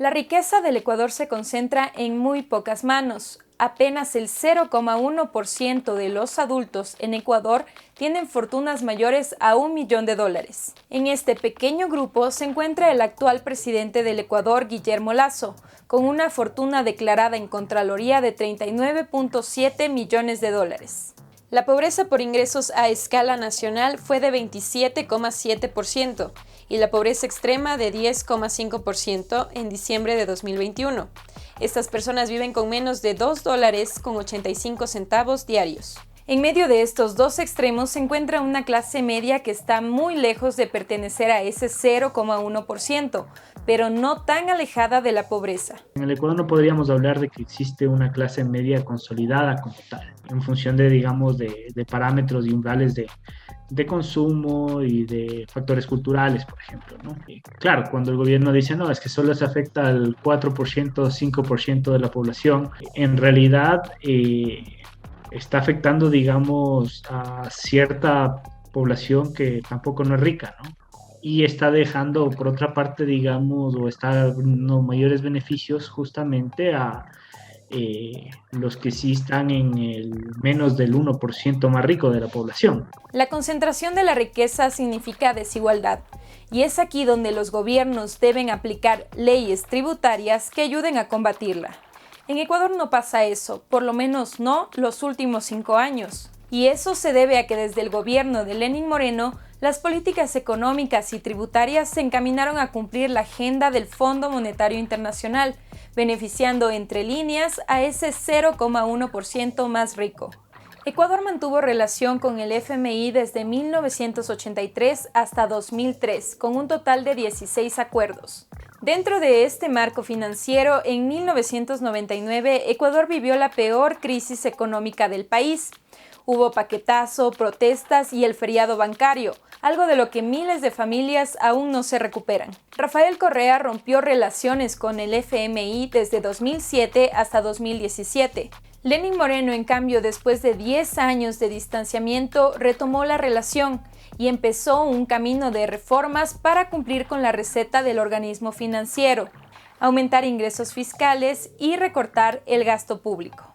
La riqueza del Ecuador se concentra en muy pocas manos. Apenas el 0,1% de los adultos en Ecuador tienen fortunas mayores a $1.000.000. En este pequeño grupo se encuentra el actual presidente del Ecuador, Guillermo Lasso, con una fortuna declarada en Contraloría de $39.7 millones. La pobreza por ingresos a escala nacional fue de 27,7% y la pobreza extrema de 10,5% en diciembre de 2021. Estas personas viven con menos de $2,85 diarios. En medio de estos dos extremos se encuentra una clase media que está muy lejos de pertenecer a ese 0,1%, pero no tan alejada de la pobreza. En el Ecuador no podríamos hablar de que existe una clase media consolidada como tal, en función de, digamos, de parámetros y umbrales de consumo y de factores culturales, por ejemplo, ¿no? Y claro, cuando el gobierno dice, no, es que solo se afecta al 4%, 5% de la población, en realidad está afectando, digamos, a cierta población que tampoco no es rica, ¿no? Y está dejando, por otra parte, digamos, o está dando mayores beneficios justamente a los que sí están en el menos del 1% más rico de la población. La concentración de la riqueza significa desigualdad, y es aquí donde los gobiernos deben aplicar leyes tributarias que ayuden a combatirla. En Ecuador no pasa eso, por lo menos no los últimos 5 años. Y eso se debe a que desde el gobierno de Lenín Moreno, las políticas económicas y tributarias se encaminaron a cumplir la agenda del Fondo Monetario Internacional, beneficiando entre líneas a ese 0,1% más rico. Ecuador mantuvo relación con el FMI desde 1983 hasta 2003, con un total de 16 acuerdos. Dentro de este marco financiero, en 1999, Ecuador vivió la peor crisis económica del país. Hubo paquetazo, protestas y el feriado bancario, algo de lo que miles de familias aún no se recuperan. Rafael Correa rompió relaciones con el FMI desde 2007 hasta 2017. Lenín Moreno, en cambio, después de 10 años de distanciamiento, retomó la relación y empezó un camino de reformas para cumplir con la receta del organismo financiero, aumentar ingresos fiscales y recortar el gasto público.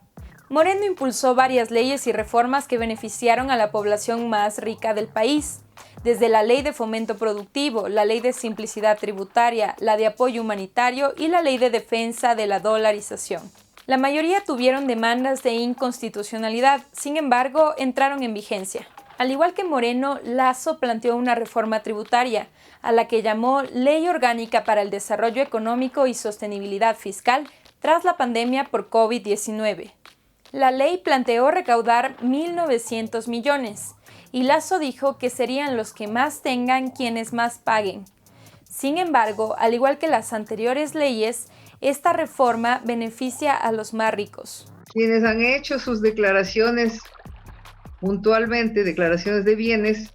Moreno impulsó varias leyes y reformas que beneficiaron a la población más rica del país, desde la Ley de Fomento Productivo, la Ley de Simplicidad Tributaria, la de Apoyo Humanitario y la Ley de Defensa de la Dolarización. La mayoría tuvieron demandas de inconstitucionalidad, sin embargo, entraron en vigencia. Al igual que Moreno, Lasso planteó una reforma tributaria, a la que llamó Ley Orgánica para el Desarrollo Económico y Sostenibilidad Fiscal tras la pandemia por COVID-19. La ley planteó recaudar 1.900 millones, y Lasso dijo que serían los que más tengan quienes más paguen. Sin embargo, al igual que las anteriores leyes, esta reforma beneficia a los más ricos. Quienes han hecho sus declaraciones puntualmente, declaraciones de bienes,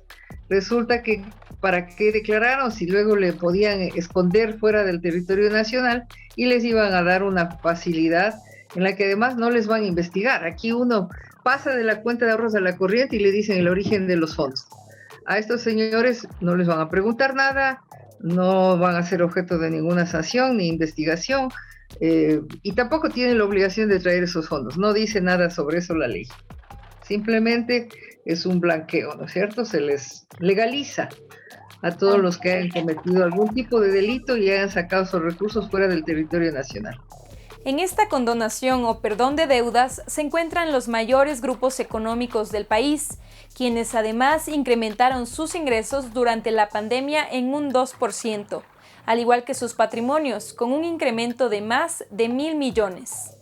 resulta que para qué declararon si luego le podían esconder fuera del territorio nacional y les iban a dar una facilidad en la que además no les van a investigar. Aquí uno pasa de la cuenta de ahorros a la corriente y le dicen el origen de los fondos. A estos señores no les van a preguntar nada, no van a ser objeto de ninguna sanción ni investigación, y tampoco tienen la obligación de traer esos fondos. No dice nada sobre eso la ley. Simplemente es un blanqueo, ¿no es cierto? Se les legaliza a todos los que hayan cometido algún tipo de delito y hayan sacado sus recursos fuera del territorio nacional. En esta condonación o perdón de deudas se encuentran los mayores grupos económicos del país, quienes además incrementaron sus ingresos durante la pandemia en un 2%, al igual que sus patrimonios, con un incremento de más de 1.000 millones.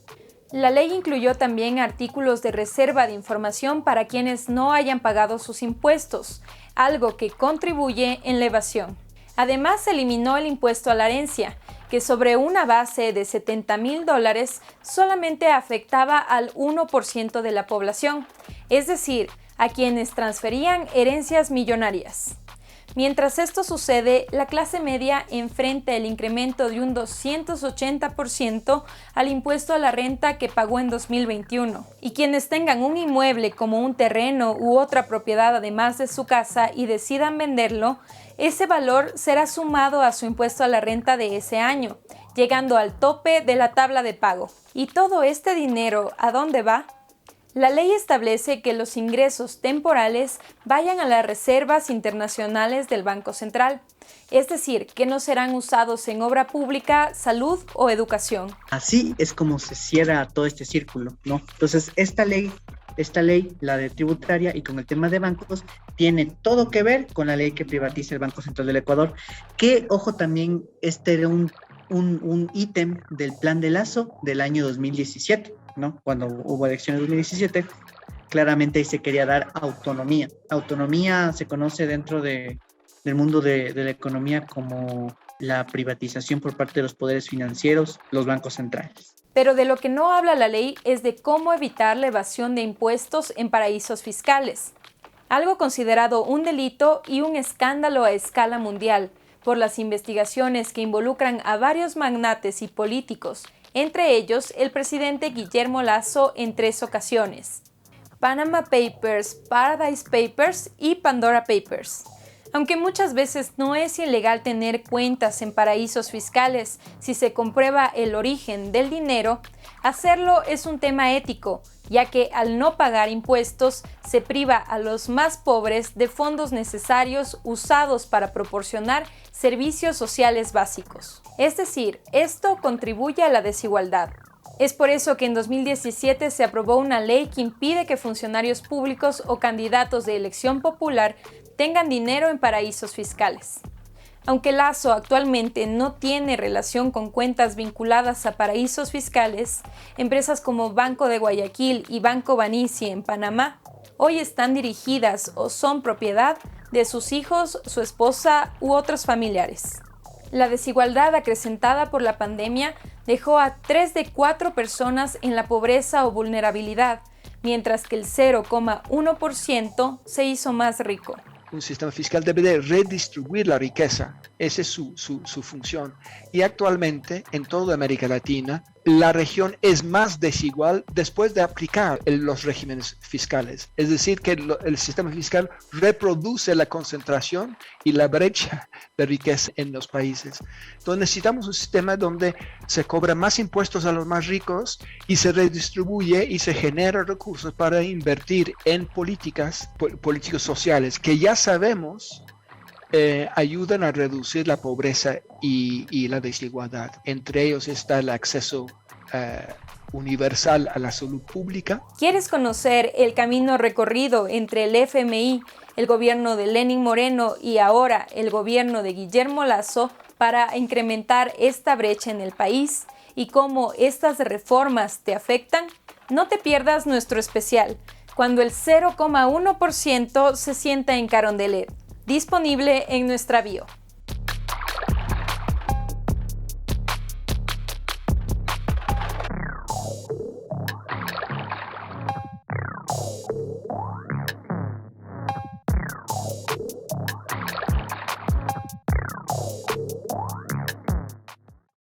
La ley incluyó también artículos de reserva de información para quienes no hayan pagado sus impuestos, algo que contribuye en la evasión. Además, se eliminó el impuesto a la herencia, que sobre una base de $70.000 solamente afectaba al 1% de la población, es decir, a quienes transferían herencias millonarias. Mientras esto sucede, la clase media enfrenta el incremento de un 280% al impuesto a la renta que pagó en 2021. Y quienes tengan un inmueble como un terreno u otra propiedad además de su casa y decidan venderlo, ese valor será sumado a su impuesto a la renta de ese año, llegando al tope de la tabla de pago. ¿Y todo este dinero a dónde va? La ley establece que los ingresos temporales vayan a las reservas internacionales del Banco Central, es decir, que no serán usados en obra pública, salud o educación. Así es como se cierra todo este círculo, ¿no? Entonces, esta ley, la de tributaria y con el tema de bancos, tiene todo que ver con la ley que privatiza el Banco Central del Ecuador, que, ojo, también este era un ítem del plan de Lasso del año 2017, ¿no? Cuando hubo elecciones en 2017, claramente ahí se quería dar autonomía. Autonomía se conoce dentro del mundo de la economía como la privatización por parte de los poderes financieros, los bancos centrales. Pero de lo que no habla la ley es de cómo evitar la evasión de impuestos en paraísos fiscales, algo considerado un delito y un escándalo a escala mundial por las investigaciones que involucran a varios magnates y políticos, entre ellos el presidente Guillermo Lasso en 3 ocasiones: Panama Papers, Paradise Papers y Pandora Papers. Aunque muchas veces no es ilegal tener cuentas en paraísos fiscales si se comprueba el origen del dinero, hacerlo es un tema ético, ya que al no pagar impuestos se priva a los más pobres de fondos necesarios usados para proporcionar servicios sociales básicos. Es decir, esto contribuye a la desigualdad. Es por eso que en 2017 se aprobó una ley que impide que funcionarios públicos o candidatos de elección popular tengan dinero en paraísos fiscales. Aunque Lasso actualmente no tiene relación con cuentas vinculadas a paraísos fiscales, empresas como Banco de Guayaquil y Banco Banissi en Panamá hoy están dirigidas o son propiedad de sus hijos, su esposa u otros familiares. La desigualdad acrecentada por la pandemia dejó a 3 de 4 personas en la pobreza o vulnerabilidad, mientras que el 0,1% se hizo más rico. Un sistema fiscal debe de redistribuir la riqueza, esa es su función. Y actualmente en toda América Latina, la región es más desigual después de aplicar los regímenes fiscales. Es decir, que el sistema fiscal reproduce la concentración y la brecha de riqueza en los países. Entonces necesitamos un sistema donde se cobra más impuestos a los más ricos y se redistribuye y se genera recursos para invertir en políticas sociales que ya sabemos ayudan a reducir la pobreza y la desigualdad. Entre ellos está el acceso universal a la salud pública. ¿Quieres conocer el camino recorrido entre el FMI, el gobierno de Lenín Moreno y ahora el gobierno de Guillermo Lasso para incrementar esta brecha en el país y cómo estas reformas te afectan? No te pierdas nuestro especial, cuando el 0,1% se sienta en Carondelet, disponible en nuestra bio.